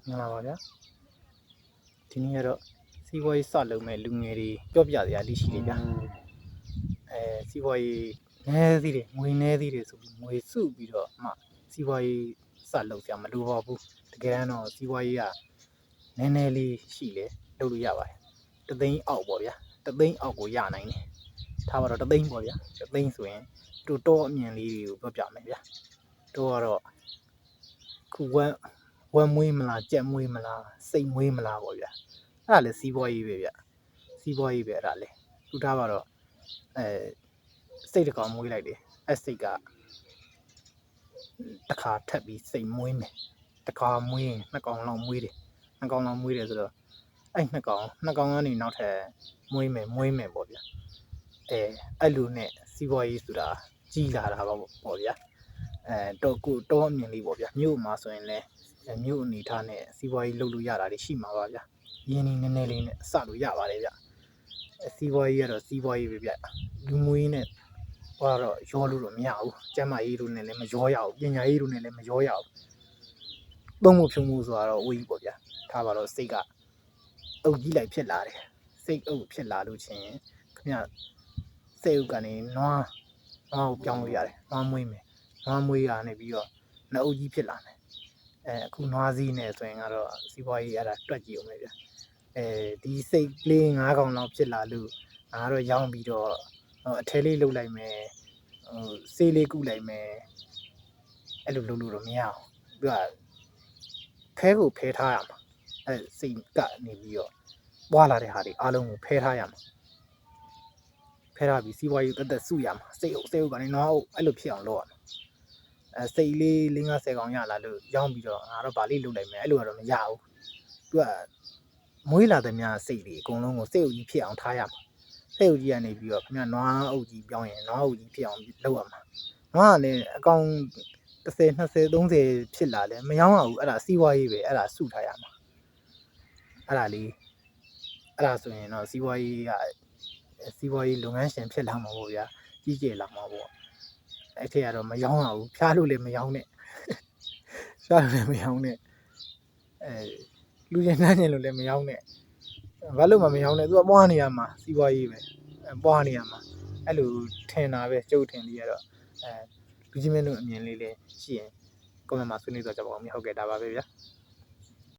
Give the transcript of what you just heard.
မြင်လာပါဗျာဒီနေ့ကတော့စီးပွားရေးစလုပ်မဲ့လူငယ်တွေပြောပြစရာလေးရှိတယ်ဗျာစီးပွားရေးနည်းသေးတယ်ငွေနည်းသေးတယ်ဆိုပြီးငွေစုပြီးတော့မှစီးပွားရေးစလုပ်ကြမလိုပါဘူးတကယ်တော့စီးပွားရေးကနည်းနည်းလေးရှိလေလုပ်လို့ရပါတယ်တသိန်းအောက်ပေါ့ဗျာတသိန်းအောက်ကိုရနိုင်တယ်ထားပါတော့တသိန်းပေါ့ဗျာတသိန်းဆိုရင်တို့တော့အမြင်လေးတွေကိုပြောပြမယ်ဗျာတို့ကတော့ခုဝမ်းမွေးမလားကြက်မွေးမလားစိတ်မွေးမလားပေါ့ဗျာအဲ့ဒါလည်းစီးပွားရေးပဲဗျစီးပွားရေးပဲအဲ့ဒါလည်းထူထားပါတော့စိတ်တစ်ကောင်မွေးလိုက်တယ်အဲ့စိတ်ကတစ်ခါထပ်ပြီးစိတ်မွေးမယ်တစ်ခါမွေးရင်နှစ်ကောင်လောက်မွေးတယ်နှစ်ကောင်လောက်မွေးတယ်ဆိုတော့အဲ့နှစ်ကောင်ကနေနောက်ထပ်မွေးမယ်ပေါ့ဗျာအဲ့လိုနဲ့စီးပွားရေးဆိုတာကြီးလာတာပေါ့ဗျာတော့အမြင်လေးပေါ့ဗျာမြို့မှာဆိုရင်လည်းမြို့အနေထားနဲ့စီးပွားရေးလုပ်လို့ရတာတွေရှိမှာပါဗျာရင်းနှီးနည်းနည်းလေးနဲ့စလို့ရပါတယ်ဗျစီးပွားရေးကတော့စီးပွားရေးပဲဗျလူမွေးနဲ့တော့ရောလို့တော့မရဘူးကျန်းမာရေးတို့နဲ့လည်းမရောရဘူးပညာရေးတို့နဲ့လည်းမရောရဘူးသုံးဖို့ဖြုံဖို့ဆိုတာတော့ဝေးပေါ့ဗျာထားပါတော့စိတ်ကအုပ်ကြီးလိုက်ဖြစ်လာတယ်စိတ်အုပ်ဖြစ်လာလို့ချင်းခင်ဗျစိတ်အုပ်ကနေနွားကိုပြောင်းလို့ရတယ်နွားမွေးမယ်နွားမွေးရနေပြီးတော့နှအုပ်ကြီးဖြစ်လာမယ်အခုနွားစည်းနဲ့ဆိုရင်ကတော့စီးပွားရေးအဲ့ဒါတွက်ကြည့်အောင်လေဗျဒီစိတ်ကလေး9កောင်လောက်ဖြစ်လာလို့ငါတော့ရောင်းပြီးတော့အထဲလေးလှုပ်လိုက်မယ်ဆေးလေးကုလိုက်မယ်အဲ့လိုလုပ်လို့တော့မရအောင်သူကခဲကိုဖဲထားရမှာစိတ်ကနေပြီးတော့ပွာလာတဲ့ဟာတွေအားလုံးကိုဖဲထားရမှာဖဲထားပြီးစီးပွားရေးတက်စုရမှာစိတ်အုပ်ကနေနွားအုပ်အဲ့လိုဖြစ်အောင်လုပ်ရမှာစိတ်လေး50កောင်ရလာလို့ရောင်းပြီးတော့ငါတော့ဗာလေးလုပ်လိုက်မယ်အဲ့လိုကတော့မရဘူးသူကမွေးလာတဲ့များစိတ်တွေအကုန်လုံးကိုစိတ်အုပ်ကြီးဖြစ်အောင်ထားရမှာစိတ်အုပ်ကြီးကနေပြီးတော့ခင်ဗျနွားအုပ်ကြီးပြောင်းရင်နွားအုပ်ကြီးဖြစ်အောင်လုပ်ရမှာနွားကလည်းအကောင်10 20 30ဖြစ်လာလဲမရောင်းရဘူးအဲ့ဒါစီးပွားရေးပဲအဲ့ဒါစုထားရမှာအဲ့ဒါဆိုရင်တော့စီးပွားရေးလုပ်ငန်းရှင်ဖြစ်လာမှာပေါ့ဗျာကြီးကျယ်လာမှာပေါ့အဲ့ထက်ကတော့မရောင်းရဘူးဖျားလို့လည်းမရောင်းနဲ့လူကျင်နှမ်းကျင်လို့လည်းမရောင်းနဲ့ဘာလို့မှမရောင်းနဲ့သူကပွားနေရမှာစီးပွားရေးပဲပွားနေရမှာအဲ့လိုထင်တာပဲကြုတ်ထင်လေးရတော့လူကြီးမင်းတို့အမြင်လေးလည်းရှိရင်ကွန်မန့်မှာဆွေးနွေးကြပါဦးဟုတ်ကဲ့ဒါပါပဲဗျာ